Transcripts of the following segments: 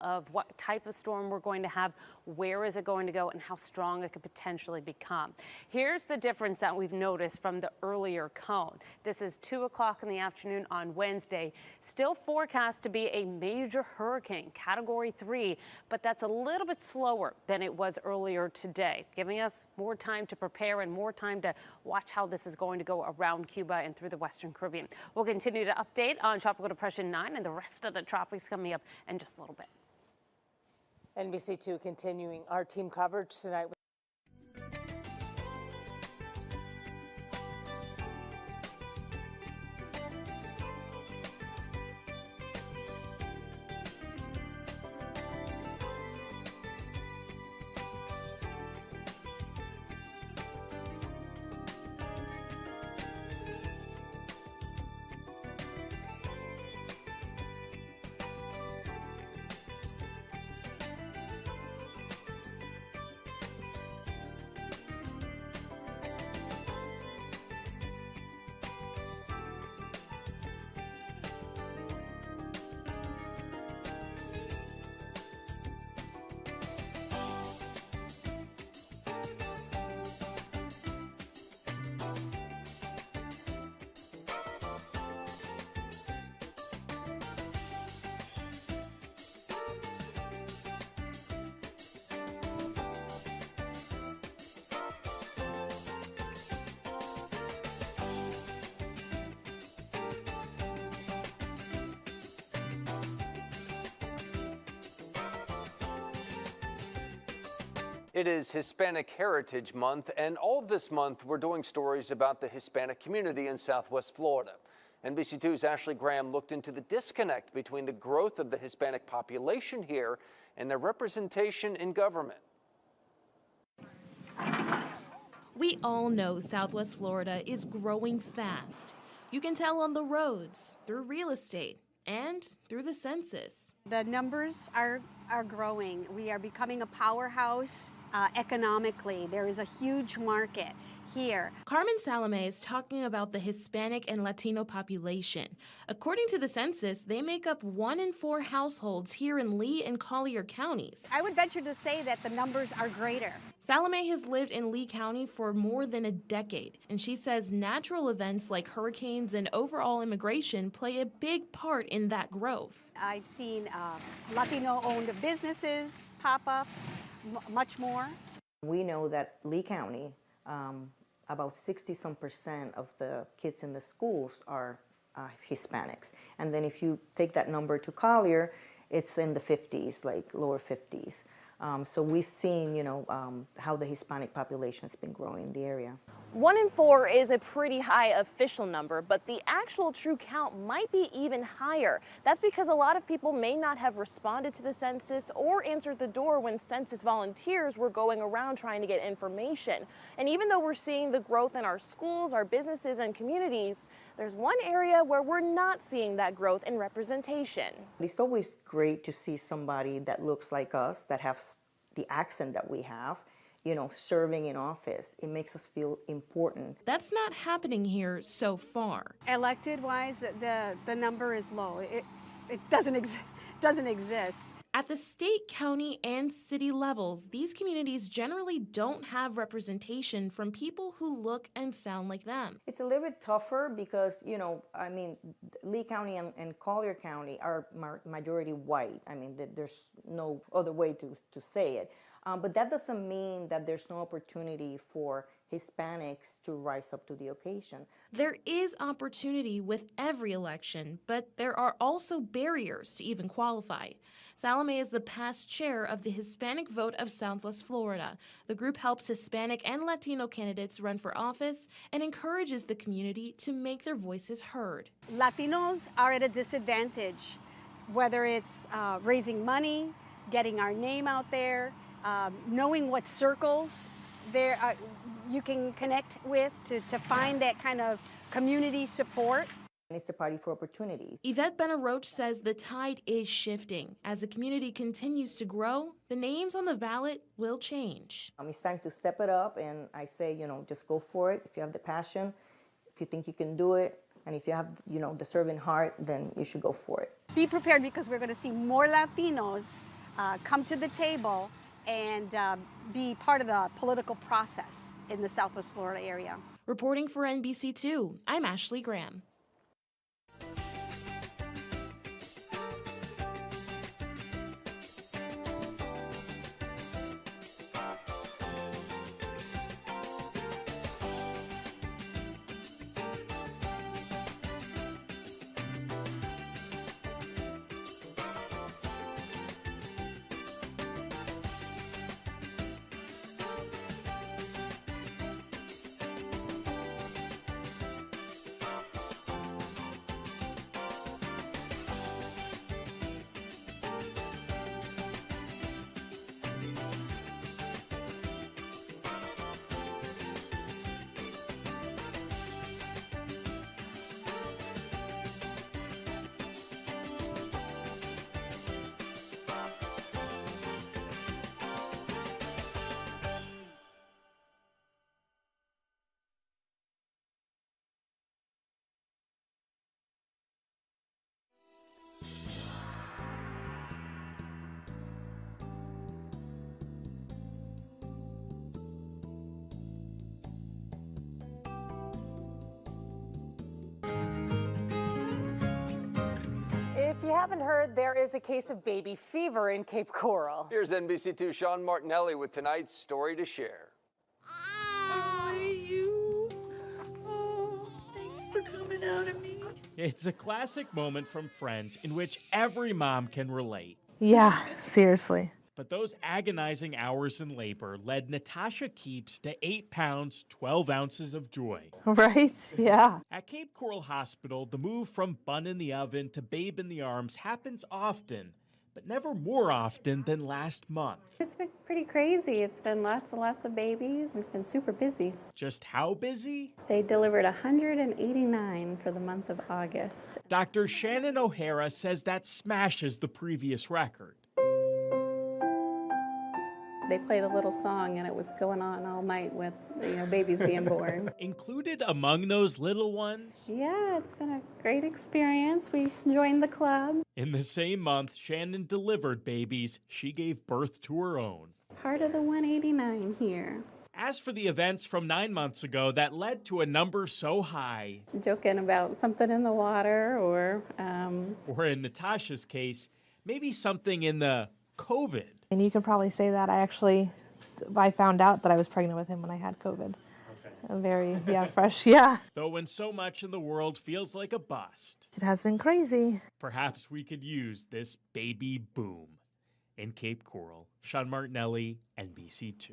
of what type of storm we're going to have, where is it going to go, and how strong it could potentially become. Here's the difference that we've noticed from the earlier cone. This is 2 o'clock in the afternoon on Wednesday. Still forecast to be a major hurricane, Category 3, but that's a little bit slower than it was earlier today, giving us more time to prepare and more time to watch how this is going to go around Cuba and through the Western Caribbean. We'll continue to update on Tropical Depression 9 and the rest of the tropics coming up in just a little bit. NBC2 continuing our team coverage tonight. It is Hispanic Heritage Month, and all this month we're doing stories about the Hispanic community in Southwest Florida. NBC2's Ashley Graham looked into the disconnect between the growth of the Hispanic population here and their representation in government. We all know Southwest Florida is growing fast. You can tell on the roads, through real estate, and through the census. The numbers are growing. We are becoming a powerhouse economically. There is a huge market here. Carmen Salome is talking about the Hispanic and Latino population. According to the census, they make up 1 in 4 households here in Lee and Collier counties. I would venture to say that the numbers are greater. Salome has lived in Lee County for more than a decade, and she says natural events like hurricanes and overall immigration play a big part in that growth. I've seen Latino-owned businesses pop up, much more. We know that Lee County, about 60% of the kids in the schools are Hispanics. And then if you take that number to Collier, it's in the 50s, like lower 50s. So we've seen, how the Hispanic population has been growing in the area. 1 in 4 is a pretty high official number, but the actual true count might be even higher. That's because a lot of people may not have responded to the census or answered the door when census volunteers were going around trying to get information. And even though we're seeing the growth in our schools, our businesses, and communities, there's one area where we're not seeing that growth in representation. It's always great to see somebody that looks like us, that has the accent that we have, serving in office. It makes us feel important. That's not happening here so far. Elected-wise, the number is low. It doesn't exist. At the state, county, and city levels, these communities generally don't have representation from people who look and sound like them. It's a little bit tougher because, Lee County and Collier County are majority white. There's no other way to say it. But that doesn't mean that there's no opportunity for Hispanics to rise up to the occasion. There is opportunity with every election, but there are also barriers to even qualify. Salome is the past chair of the Hispanic Vote of Southwest Florida. The group helps Hispanic and Latino candidates run for office and encourages the community to make their voices heard. Latinos are at a disadvantage, whether it's raising money, getting our name out there, knowing what circles you can connect with to find that kind of community support. It's a party for opportunity. Yvette Benaroche says the tide is shifting. As the community continues to grow, the names on the ballot will change. It's time to step it up, and I say, just go for it. If you have the passion, if you think you can do it, and if you have, the serving heart, then you should go for it. Be prepared because we're going to see more Latinos come to the table and be part of the political process in the Southwest Florida area. Reporting for NBC2, I'm Ashley Graham. If you haven't heard, there is a case of baby fever in Cape Coral. Here's NBC2 Sean Martinelli with tonight's story to share. Thanks for coming out of me. It's a classic moment from Friends in which every mom can relate. Yeah, seriously. But those agonizing hours in labor led Natasha Keeps to 8 pounds, 12 ounces of joy. Right? Yeah. At Cape Coral Hospital, the move from bun in the oven to babe in the arms happens often, but never more often than last month. It's been pretty crazy. It's been lots and lots of babies. We've been super busy. Just how busy? They delivered 189 for the month of August. Dr. Shannon O'Hara says that smashes the previous record. They played a little song and it was going on all night with, babies being born. Included among those little ones? Yeah, it's been a great experience. We joined the club. In the same month Shannon delivered babies, she gave birth to her own. Part of the 189 here. As for the events from 9 months ago that led to a number so high, joking about something in the water or in Natasha's case, maybe something in the COVID. And you can probably say that I found out that I was pregnant with him when I had COVID. Okay. Very, fresh, yeah. Though when so much in the world feels like a bust, it has been crazy. Perhaps we could use this baby boom. In Cape Coral, Sean Martinelli, NBC2.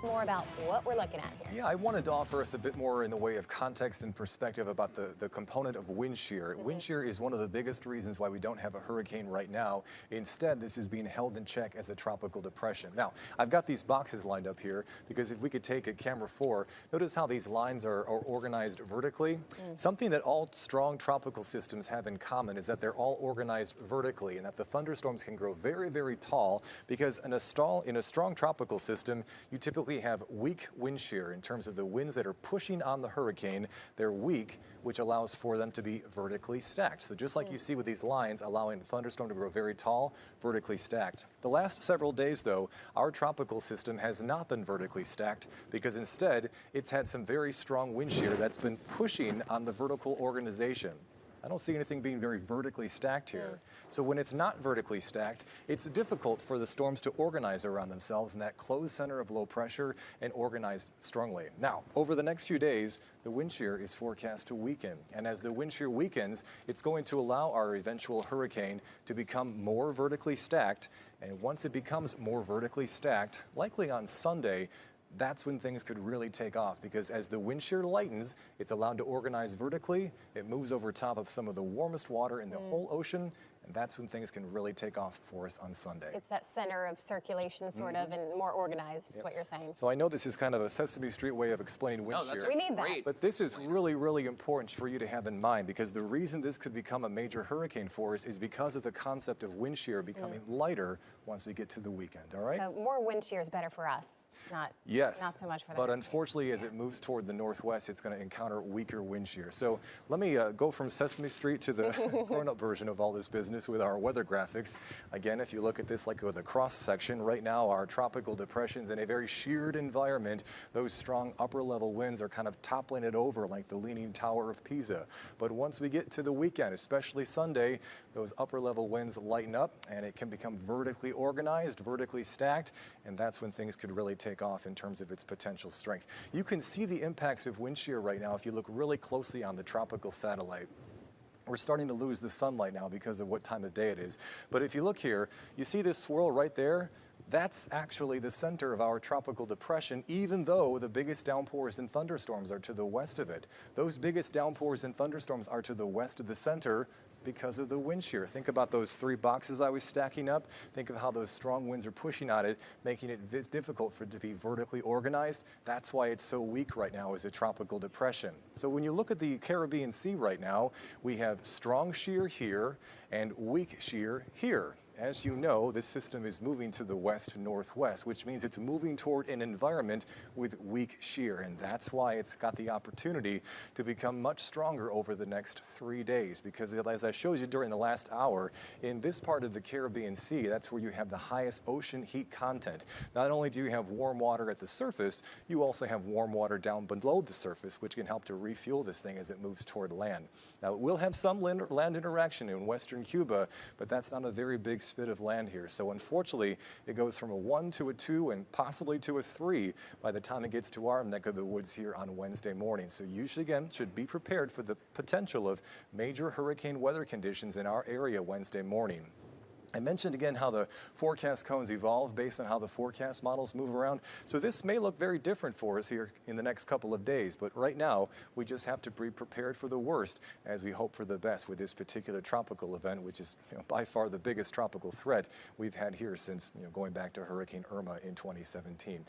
More about what we're looking at here. Yeah, I wanted to offer us a bit more in the way of context and perspective about the component of wind shear. Wind shear is one of the biggest reasons why we don't have a hurricane right now. Instead, this is being held in check as a tropical depression. Now, I've got these boxes lined up here because if we could take a camera 4, notice how these lines are organized vertically. Something that all strong tropical systems have in common is that they're all organized vertically and that the thunderstorms can grow very, very tall because in a strong tropical system, you typically we have weak wind shear in terms of the winds that are pushing on the hurricane. They're weak, which allows for them to be vertically stacked. So just like you see with these lines, allowing the thunderstorm to grow very tall, vertically stacked. The last several days, though, our tropical system has not been vertically stacked because instead it's had some very strong wind shear that's been pushing on the vertical organization. I don't see anything being very vertically stacked here. So when it's not vertically stacked, it's difficult for the storms to organize around themselves in that closed center of low pressure and organize strongly. Now, over the next few days, the wind shear is forecast to weaken. And as the wind shear weakens, it's going to allow our eventual hurricane to become more vertically stacked. And once it becomes more vertically stacked, likely on Sunday, that's when things could really take off, because as the wind shear lightens, it's allowed to organize vertically. It moves over top of some of the warmest water in the whole ocean, and that's when things can really take off for us on Sunday. It's that center of circulation sort of and more organized is what you're saying. So I know this is kind of a Sesame Street way of explaining wind shear. We need that. But this is really, really important for you to have in mind, because the reason this could become a major hurricane for us is because of the concept of wind shear becoming lighter once we get to the weekend, all right? So more wind shear is better for us, not so much for the but unfortunately, as it moves toward the northwest, it's going to encounter weaker wind shear. So let me go from Sesame Street to the grown-up version of all this business with our weather graphics. Again, if you look at this like with a cross section, right now our tropical depression's in a very sheared environment. Those strong upper-level winds are kind of toppling it over like the Leaning Tower of Pisa. But once we get to the weekend, especially Sunday, those upper-level winds lighten up and it can become vertically organized, vertically stacked, and that's when things could really take off in terms of its potential strength. You can see the impacts of wind shear right now if you look really closely on the tropical satellite. We're starting to lose the sunlight now because of what time of day it is. But if you look here, you see this swirl right there? That's actually the center of our tropical depression, even though the biggest downpours and thunderstorms are to the west of it. Those biggest downpours and thunderstorms are to the west of the center because of the wind shear. Think about those three boxes I was stacking up. Think of how those strong winds are pushing on it, making it difficult for it to be vertically organized. That's why it's so weak right now as a tropical depression. So when you look at the Caribbean Sea right now, we have strong shear here and weak shear here. As you know, this system is moving to the west-northwest, which means it's moving toward an environment with weak shear, and that's why it's got the opportunity to become much stronger over the next 3 days, because as I showed you during the last hour, in this part of the Caribbean Sea, that's where you have the highest ocean heat content. Not only do you have warm water at the surface, you also have warm water down below the surface, which can help to refuel this thing as it moves toward land. Now, it will have some land interaction in western Cuba, but that's not a very big spit of land here. So unfortunately, it goes from a 1 to a 2 and possibly to a 3 by the time it gets to our neck of the woods here on Wednesday morning. So you should be prepared for the potential of major hurricane weather conditions in our area Wednesday morning. I mentioned again how the forecast cones evolve based on how the forecast models move around. So this may look very different for us here in the next couple of days, but right now we just have to be prepared for the worst as we hope for the best with this particular tropical event, which is by far the biggest tropical threat we've had here since going back to Hurricane Irma in 2017.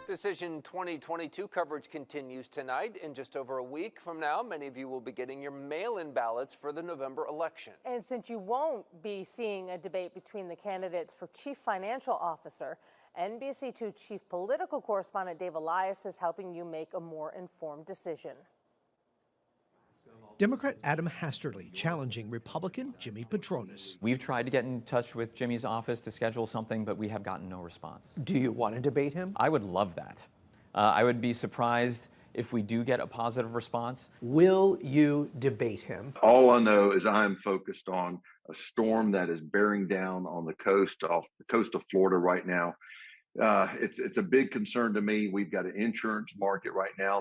Decision 2022 coverage continues tonight. In just over a week from now, many of you will be getting your mail-in ballots for the November election. And since you won't be seeing a debate between the candidates for chief financial officer NBC2 chief political correspondent Dave Elias is helping you make a more informed decision. Democrat Adam Hasterly challenging Republican Jimmy Patronis. We've tried to get in touch with Jimmy's office to schedule something, but we have gotten no response. Do you want to debate him? I would love that. I would be surprised if we do get a positive response. Will you debate him? All I know is I'm focused on a storm that is bearing down on the coast, off the coast of Florida right now. It's a big concern to me. We've got an insurance market right now